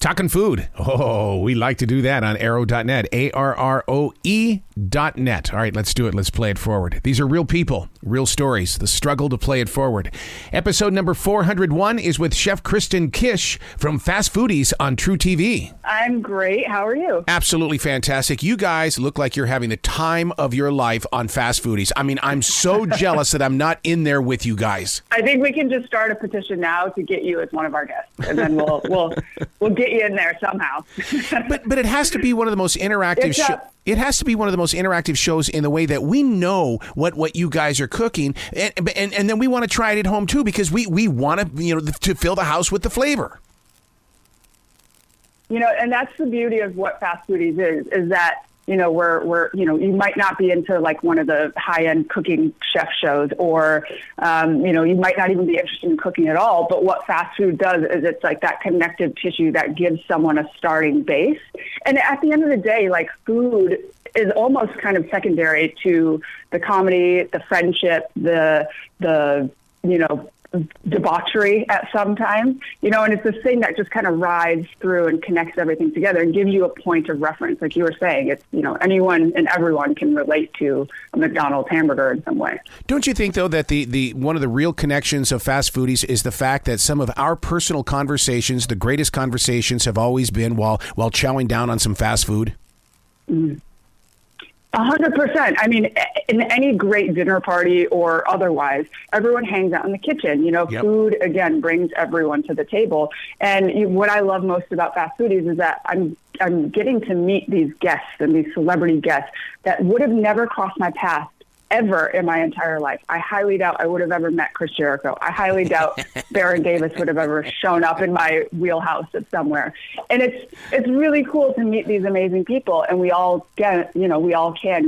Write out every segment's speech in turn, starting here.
Talking food. Oh, we like to do that on arrow.net, ARROE.net. All right, let's do it. Let's play it forward. These are real people, real stories, the struggle to play it forward. Episode number 401 is with Chef Kristen Kish from Fast Foodies on TruTV. I'm great. How are you? Absolutely fantastic. You guys look like you're having the time of your life on Fast Foodies. I mean, I'm so jealous that I'm not in there with you guys. I think we can just start a petition now to get you as one of our guests, and then we'll get you in there somehow. but it has to be one of the most interactive shows. It has to be one of the most interactive shows in the way that we know what you guys are cooking, and then we want to try it at home too, because we want to to fill the house with the flavor. And that's the beauty of what Fast Foodies is that we're you might not be into like one of the high-end cooking chef shows, or you might not even be interested in cooking at all. But what fast food does is it's like that connective tissue that gives someone a starting base. And at the end of the day, like, food is almost kind of secondary to the comedy, the friendship, the debauchery at some time, and it's this thing that just kind of rides through and connects everything together and gives you a point of reference. Like you were saying, it's, anyone and everyone can relate to a McDonald's hamburger in some way. Don't you think, though, that the one of the real connections of Fast Foodies is the fact that some of our personal conversations, the greatest conversations, have always been while chowing down on some fast food? 100%. I mean, in any great dinner party or otherwise, everyone hangs out in the kitchen. Yep. Food, again, brings everyone to the table. And what I love most about Fast Foodies is that I'm getting to meet these guests and these celebrity guests that would have never crossed my path ever in my entire life. I highly doubt I would have ever met Chris Jericho. I highly doubt Baron Davis would have ever shown up in my wheelhouse at somewhere. And it's really cool to meet these amazing people, and we all can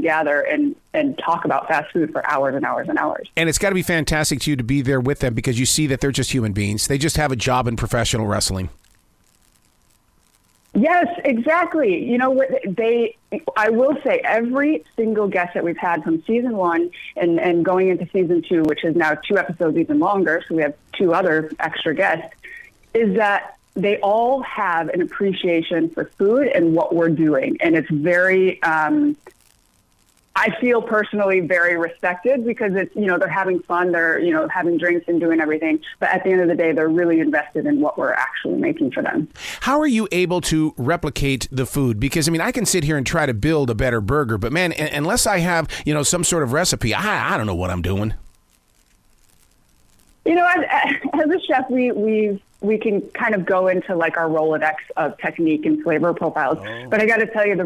gather and talk about fast food for hours and hours and hours. And it's got to be fantastic to you to be there with them, because you see that they're just human beings. They just have a job in professional wrestling. Yes, exactly. I will say every single guest that we've had from season 1 and going into season 2, which is now 2 episodes even longer, so we have 2 other extra guests, is that they all have an appreciation for food and what we're doing. And it's very, I feel personally very respected, because it's, they're having fun, they're, having drinks and doing everything. But at the end of the day, they're really invested in what we're actually making for them. How are you able to replicate the food? Because, I can sit here and try to build a better burger, but man, unless I have, some sort of recipe, I don't know what I'm doing. As a chef, we can kind of go into like our Rolodex of technique and flavor profiles. Oh. But I got to tell you, the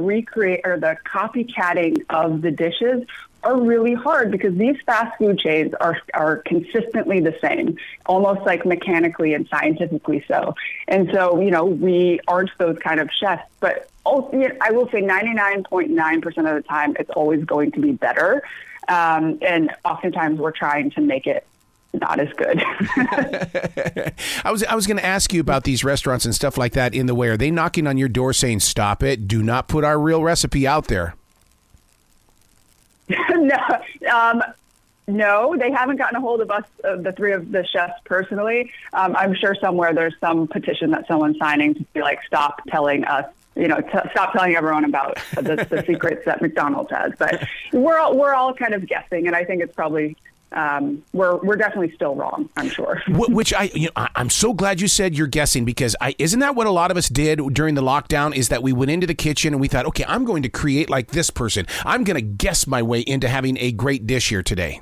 copycatting of the dishes are really hard, because these fast food chains are consistently the same, almost like mechanically and scientifically so. And so, we aren't those kind of chefs, but also, I will say 99.9% of the time, it's always going to be better. And oftentimes we're trying to make it not as good. I was going to ask you about these restaurants and stuff like that. In the way, are they knocking on your door saying, "Stop it, do not put our real recipe out there"? No, they haven't gotten a hold of us, the 3 of the chefs personally. I'm sure somewhere there's some petition that someone's signing to be like, stop telling us, stop telling everyone about the secrets that McDonald's has. But we're all kind of guessing, and I think it's probably we're definitely still wrong, I'm sure. Which I'm so glad you said you're guessing, because isn't that what a lot of us did during the lockdown, is that we went into the kitchen and we thought, okay, I'm going to create like this person. I'm going to guess my way into having a great dish here today.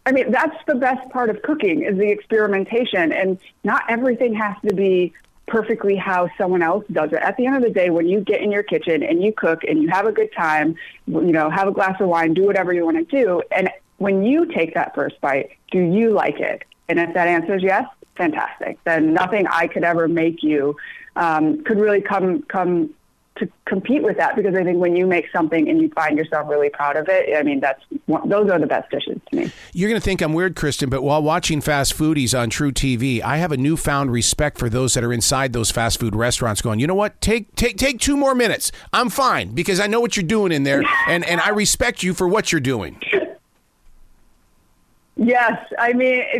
That's the best part of cooking, is the experimentation, and not everything has to be perfectly how someone else does it. At the end of the day, when you get in your kitchen and you cook and you have a good time, have a glass of wine, do whatever you want to do, and when you take that first bite, do you like it? And if that answer is yes, fantastic. Then nothing I could ever make you could really come to compete with that, because I think when you make something and you find yourself really proud of it, those are the best dishes to me. You're going to think I'm weird, Kristen, but while watching Fast Foodies on TruTV, I have a newfound respect for those that are inside those fast food restaurants going, you know what, take 2 more minutes. I'm fine, because I know what you're doing in there, and I respect you for what you're doing. Yes,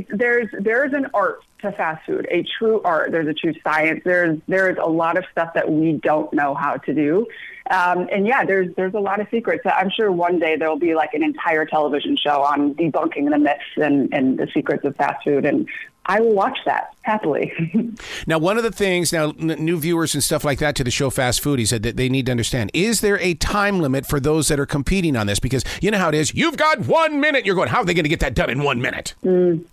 there's an art to fast food, a true art. There's a true science. There's a lot of stuff that we don't know how to do. And yeah, there's a lot of secrets. I'm sure one day there'll be like an entire television show on debunking the myths and the secrets of fast food. And I will watch that happily. Now, one of the things, new viewers and stuff like that to the show Fast Foodies that they need to understand, is there a time limit for those that are competing on this? Because you know how it is. You've got 1 minute. You're going, how are they going to get that done in 1 minute? You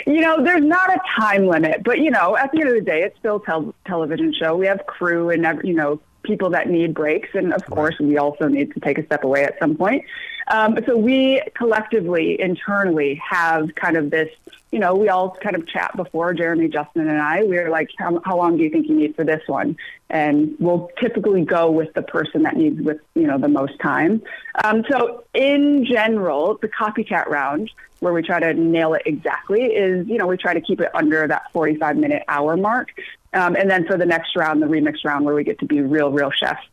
know, there's not a time limit, but, you know, at the end of the day, it's still a television show. We have crew and, you know, people that need breaks. And of course, we also need to take a step away at some point. So we collectively, internally have kind of this, you know, we all kind of chat before, Jeremy, Justin, and I. We were like, how long do you think you need for this one? And we'll typically go with the person that needs the most time. So in general, the copycat round, where we try to nail it exactly, is, you know, we try to keep it under that 45-minute hour mark. And then for the next round, the remix round, where we get to be real chefs,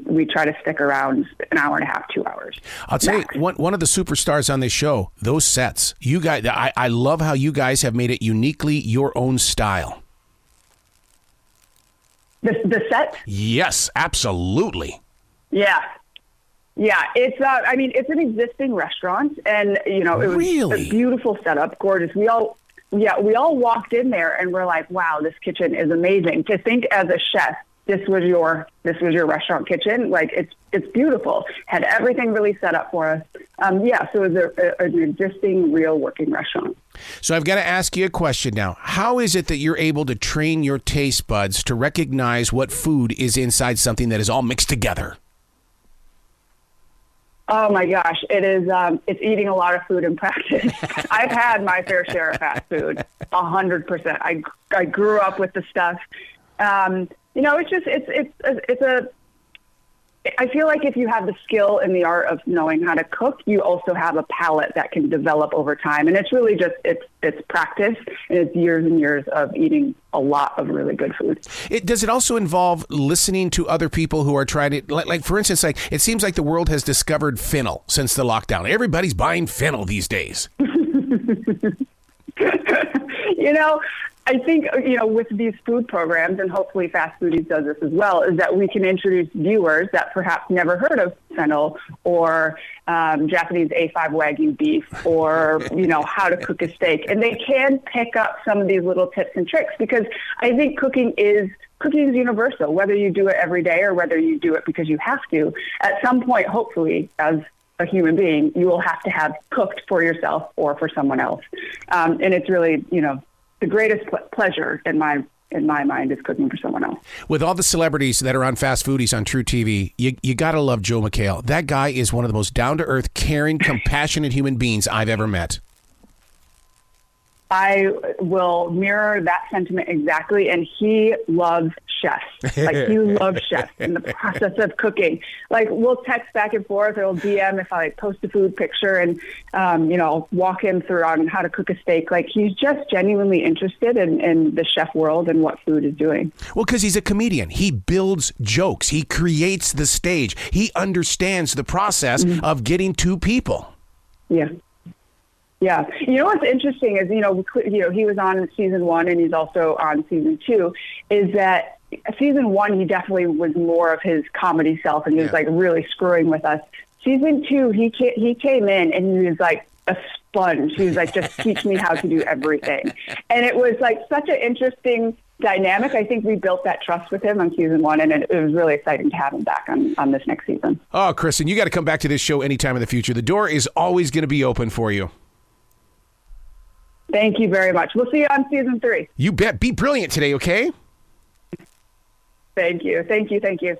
we try to stick around an hour and a half, 2 hours. I'll tell you, one of the superstars on this show, those sets, you guys, I love how you guys have made it uniquely your own style. The set? Yes, absolutely. Yeah. Yeah, it's it's an existing restaurant, and you know, it was a beautiful setup, gorgeous. We all walked in there and we're like, wow, this kitchen is amazing. To think as a chef, this was your restaurant kitchen. Like, it's beautiful. Had everything really set up for us. So it was an existing, real working restaurant. So I've got to ask you a question now. How is it that you're able to train your taste buds to recognize what food is inside something that is all mixed together? Oh my gosh, it is. It's eating a lot of food in practice. I've had my fair share of fast food, 100%. I grew up with the stuff. You know, I feel like if you have the skill and the art of knowing how to cook, you also have a palate that can develop over time. And it's really just, it's practice, and it's years and years of eating a lot of really good food. Does it also involve listening to other people who are trying to, like for instance, like it seems like the world has discovered fennel since the lockdown. Everybody's buying fennel these days. You know, I think, you know, with these food programs, and hopefully Fast Foodies does this as well, is that we can introduce viewers that perhaps never heard of fennel or Japanese A5 Wagyu beef or, you know, how to cook a steak. And they can pick up some of these little tips and tricks, because I think cooking is universal, whether you do it every day or whether you do it because you have to. At some point, hopefully, as a human being, you will have to have cooked for yourself or for someone else. And it's really, you know, the greatest pleasure in my mind is cooking for someone else. With all the celebrities that are on Fast Foodies on TruTV, you got to love Joe McHale. That guy is one of the most down-to-earth, caring, compassionate human beings I've ever met. I will mirror that sentiment exactly, and he loves chefs. Like, he loves chefs in the process of cooking. Like, we'll text back and forth, or we'll DM if I post a food picture, and you know, walk him through on how to cook a steak. Like, he's just genuinely interested in the chef world and what food is doing. Well, because he's a comedian. He builds jokes. He creates the stage. He understands the process of getting two people. Yeah. Yeah. You know, what's interesting is, you know, he was on season 1 and he's also on season 2, is that season 1, he definitely was more of his comedy self, and he was like really screwing with us. Season 2, he came in and he was like a sponge. He was like, just teach me how to do everything. And it was like such an interesting dynamic. I think we built that trust with him on season 1, and it was really exciting to have him back on this next season. Oh, Kristen, you got to come back to this show anytime in the future. The door is always going to be open for you. Thank you very much. We'll see you on season 3. You bet. Be brilliant today, okay? Thank you. Thank you. Thank you.